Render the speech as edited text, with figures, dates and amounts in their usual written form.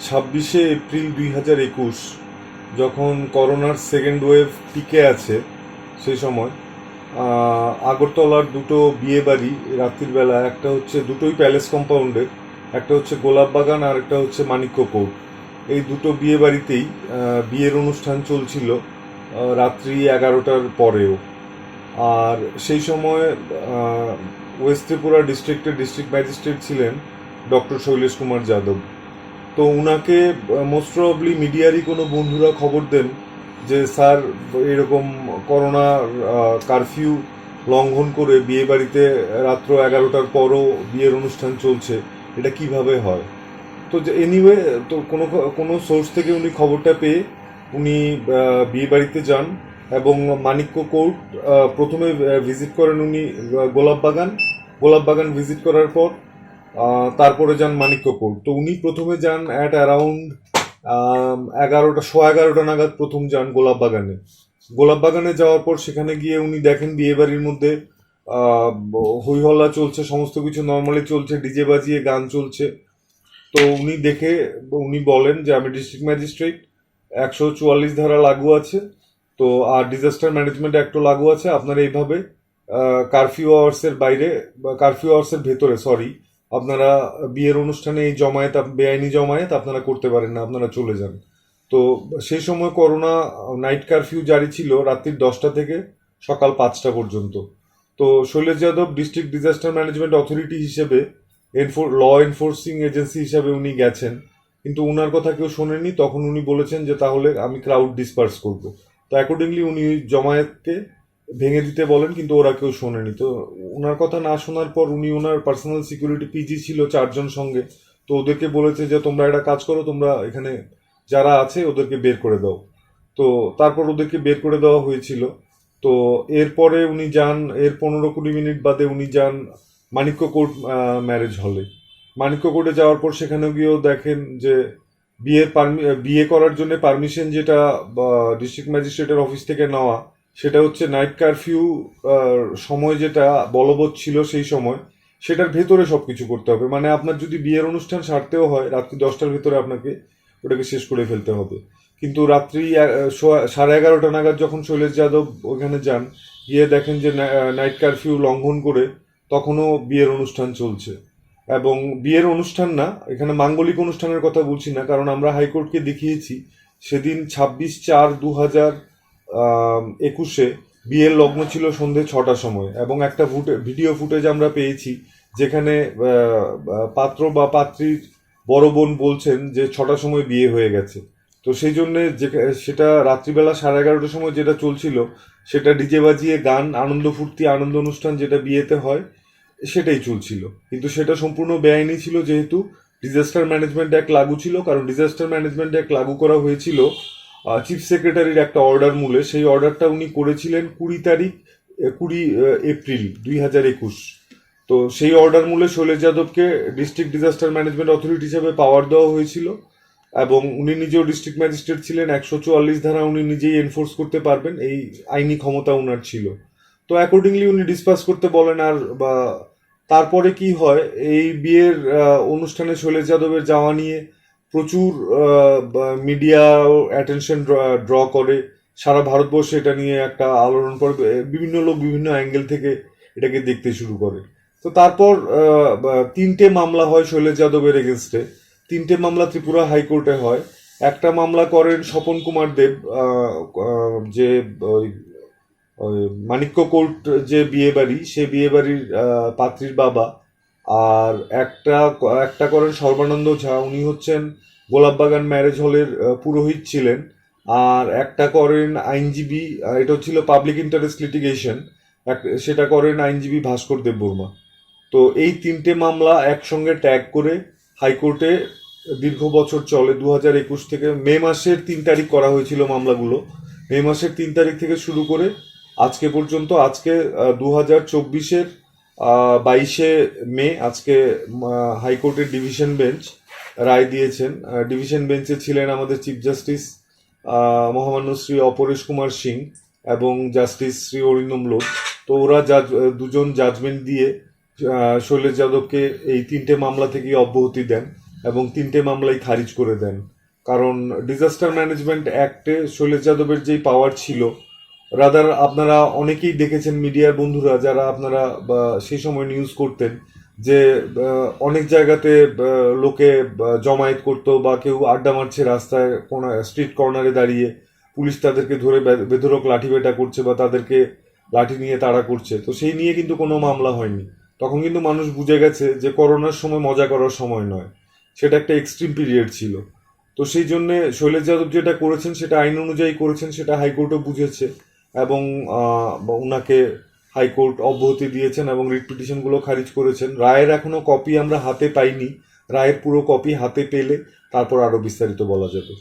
26 April 2021 যখন করোনার second wave পিকে আছে সেই সময় আগরতলার দুটো বিয়ে বাড়ি রাত্রির বেলা, একটা হচ্ছে দুটোই প্যালেস কম্পাউন্ডের, একটা হচ্ছে গোলাপবাগান আর একটা হচ্ছে মানিক্য কোর্ট। এই দুটো বিয়ে বাড়িতেই বিয়ের অনুষ্ঠান চলছিল রাত্রি 11টার পরেও। আর সেই সময় ওয়েস্ট ত্রিপুরা ডিস্ট্রিক্টের ডিস্ট্রিক্ট ম্যাজিস্ট্রেট ছিলেন ডক্টর শৈলেশ কুমার যাদব। তো উনাকে মোস্ট প্রবাবলি মিডিয়ারই কোনো বন্ধুরা খবর দেন যে স্যার এরকম করোনা কারফিউ লঙ্ঘন করে বিয়ে বাড়িতে রাত্র 11টার পরও বিয়ের অনুষ্ঠান চলছে, এটা কিভাবে হয়। তো এনিওয়ে, তো কোনো কোনো সোর্স থেকে উনি খবরটা পেয়ে উনি বিয়ে বাড়িতে যান এবং মানিক্য কোর্ট প্রথমে ভিজিট করেন উনি। গোলাপবাগান গোলাপবাগান ভিজিট করার পর তারপরে যান মানিক্য কোর্ট। তো উনি প্রথমে যান অ্যাট অ্যারাউন্ড 11টা নাগাদ প্রথম যান গোলাপবাগানে। গোলাপবাগানে যাওয়ার পর সেখানে গিয়ে উনি দেখেন বিয়ে বাড়ির মধ্যে হইহল্লা চলছে, সমস্ত কিছু নর্মালি চলছে, ডিজে বাজিয়ে গান চলছে। তো উনি দেখে উনি বলেন যে আমি ডিস্ট্রিক্ট ম্যাজিস্ট্রেট, 144 ধারা লাগু আছে, তো আর ডিজাস্টার ম্যানেজমেন্ট অ্যাক্টও লাগু আছে, আপনারা এইভাবে কারফিউ আওয়ার্সের বাইরে বা কারফিউ আওয়ার্সের ভেতরে আপনারা বিয়ের অনুষ্ঠানে এই জমায়েত বেআইনি জমায়েত আপনারা করতে পারেন না, আপনারা চলে যান। তো সেই সময় করোনা নাইট কারফিউ জারি ছিল রাত্রি 10টা থেকে সকাল 5টা পর্যন্ত। তো Shailesh Yadav district disaster management authority হিসেবে ল এনফোর্সিং এজেন্সি হিসাবে উনি গেছেন, কিন্তু উনার কথা কেউ শোনেনি। তখন উনি বলেছেন যে তাহলে আমি ক্রাউড ডিসপার্স করব। তো অ্যাকর্ডিংলি উনি জমায়েতকে ভেঙে দিতে বলেন, কিন্তু ওরা কেউ শোনেনি। তো ওনার কথা না শোনার পর উনি ওনার পার্সোনাল সিকিউরিটি পিজি ছিল 4জন সঙ্গে, তো ওদেরকে বলেছে যে তোমরা একটা কাজ করো, তোমরা এখানে যারা আছে ওদেরকে বের করে দাও। তো তারপর ওদেরকে বের করে দেওয়া হয়েছিল। তো এরপরে উনি যান, এর 15-20 মিনিট বাদে উনি যান মানিক্য কোর্ট ম্যারেজ হলে। মানিক্য কোর্টে যাওয়ার পর সেখানে গিয়েও দেখেন যে বিয়ে করার জন্য পারমিশন যেটা ডিস্ট্রিক্ট ম্যাজিস্ট্রেটের অফিস থেকে নেওয়া, সেটা হচ্ছে নাইট কারফিউ সময় যেটা বলবৎ ছিল সেই সময়, সেটার ভেতরে সব কিছু করতে হবে। মানে আপনার যদি বিয়ের অনুষ্ঠান সারতেও হয় রাত্রি 10টার ভেতরে আপনাকে ওটাকে শেষ করে ফেলতে হবে। কিন্তু রাত্রি 11:30 নাগাদ যখন শৈলেশ যাদব ওখানে যান, গিয়ে দেখেন যে নাইট কারফিউ লঙ্ঘন করে তখনও বিয়ের অনুষ্ঠান চলছে। এবং বিয়ের অনুষ্ঠান না, এখানে মাঙ্গলিক অনুষ্ঠানের কথা বলছি না, কারণ আমরা হাইকোর্টকে দেখিয়েছি সেদিন 26/4/2021 বিয়ের লগ্ন ছিল সন্ধে 6টার সময়, এবং একটা ভিডিও ফুটেজ আমরা পেয়েছি যেখানে পাত্র বা পাত্রীর বড় বোন বলছেন যে 6টার সময় বিয়ে হয়ে গেছে। তো সেই জন্যে সেটা রাত্রিবেলা 11:30টার সময় যেটা চলছিল, সেটা ডিজে বাজিয়ে গান, আনন্দ ফুর্তি, আনন্দ অনুষ্ঠান যেটা বিয়েতে হয় সেটাই চলছিল। কিন্তু সেটা সম্পূর্ণ বেআইনি ছিল, যেহেতু ডিজাস্টার ম্যানেজমেন্ট অ্যাক্ট লাগু ছিল। কারণ ডিজাস্টার ম্যানেজমেন্ট অ্যাক্ট লাগু করা হয়েছিল চিফ সেক্রেটারির একটা অর্ডার মূলে। সেই অর্ডারটা উনি করেছিলেন 20 এপ্রিল 2021। তো সেই অর্ডার মূলে শৈলেশ যাদবকে ডিস্ট্রিক্ট ডিজাস্টার ম্যানেজমেন্ট অথরিটি হিসেবে পাওয়ার দেওয়া হয়েছিল, এবং উনি নিজেও ডিস্ট্রিক্ট ম্যাজিস্ট্রেট ছিলেন। 144 ধারা উনি নিজেই এনফোর্স করতে পারবেন, এই আইনি ক্ষমতা উনার ছিল। তো অ্যাকর্ডিংলি উনি ডিসপাস করতে বলেন। আর বা তারপরে কি হয়, এই বিয়ের অনুষ্ঠানে শৈলেশ যাদবের যাওয়া নিয়ে প্রচুর মিডিয়া অ্যাটেনশন ড্র করে। সারা ভারতবর্ষে এটা নিয়ে একটা আলোড়ন পড়ে, বিভিন্ন লোক বিভিন্ন অ্যাঙ্গেল থেকে এটাকে দেখতে শুরু করে। তো তারপর 3টে মামলা হয় শৈলেশ যাদবের এগেনস্টে। 3টে মামলা ত্রিপুরা হাইকোর্টে হয়। একটা মামলা করেন স্বপন কুমার দেব, যে ওই ওই মানিক্য কোর্ট যে বিয়ে বাড়ি, সে বিয়ে বাড়ির পাত্রীর বাবা। আর একটা একটা করেন সর্বানন্দ ঝা, উনি হচ্ছেন গোলাপবাগান ম্যারেজ হলের পুরোহিত ছিলেন। আর একটা করেন আইনজীবী, এটা ছিল পাবলিক ইন্টারেস্ট লিটিগেশন, সেটা করেন আইনজীবী ভাস্কর দেববর্মা। তো এই 3টে মামলা একসঙ্গে ট্যাগ করে হাইকোর্টে দীর্ঘ বছর চলে। 2021 থেকে মে মাসের 3 তারিখ করা হয়েছিল মামলাগুলো। মে মাসের 3 তারিখ থেকে শুরু করে আজকে পর্যন্ত। আজকে 2024-এর 22 মে আজকে হাইকোর্টের ডিভিশন বেঞ্চ রায় দিয়েছেন। ডিভিশন বেঞ্চে ছিলেন আমাদের চিফ জাস্টিস মহামান্য শ্রী অপরেশ কুমার সিং এবং জাস্টিস শ্রী অরিন্দম লোধ। তো ওরা দুজন জাজমেন্ট দিয়ে শৈলেশ যাদবকে এই 3টে মামলা থেকে অব্যাহতি দেন। এবং 3টে মামলাই খারিজ করে দেন। কারণ ডিজাস্টার ম্যানেজমেন্ট অ্যাক্টে শৈলেশ যাদবের যেই পাওয়ার ছিল, রাদার আপনারা অনেকেই দেখেছেন মিডিয়ার বন্ধুরা যারা আপনারা সেই সময় নিউজ করতেন যে অনেক জায়গাতে লোকে জমায়েত করতো বা কেউ আড্ডা মারছে রাস্তায় স্ট্রিট কর্নারে দাঁড়িয়ে, পুলিশ তাদেরকে ধরে বেধড়ক লাঠিপেটা করছে বা তাদেরকে লাঠি নিয়ে তাড়া করছে, তো সেই নিয়ে কিন্তু কোনো মামলা হয়নি। তখন কিন্তু মানুষ বুঝে গেছে যে করোনার সময় মজা করার সময় নয়, সেটা একটা এক্সট্রিম পিরিয়ড ছিল। তো সেই জন্যে শৈলেশ যাদব যেটা করেছেন সেটা আইন অনুযায়ী করেছেন, সেটা হাইকোর্টও বুঝেছে এবং ওনাকে হাইকোর্ট অব্যাহতি দিয়েছেন এবং রিট পিটিশনগুলো খারিজ করেছেন। রায়ের এখনো কপি আমরা হাতে পাইনি, রায়ের পুরো কপি হাতে পেলে তারপর আরো বিস্তারিত বলা যাবে।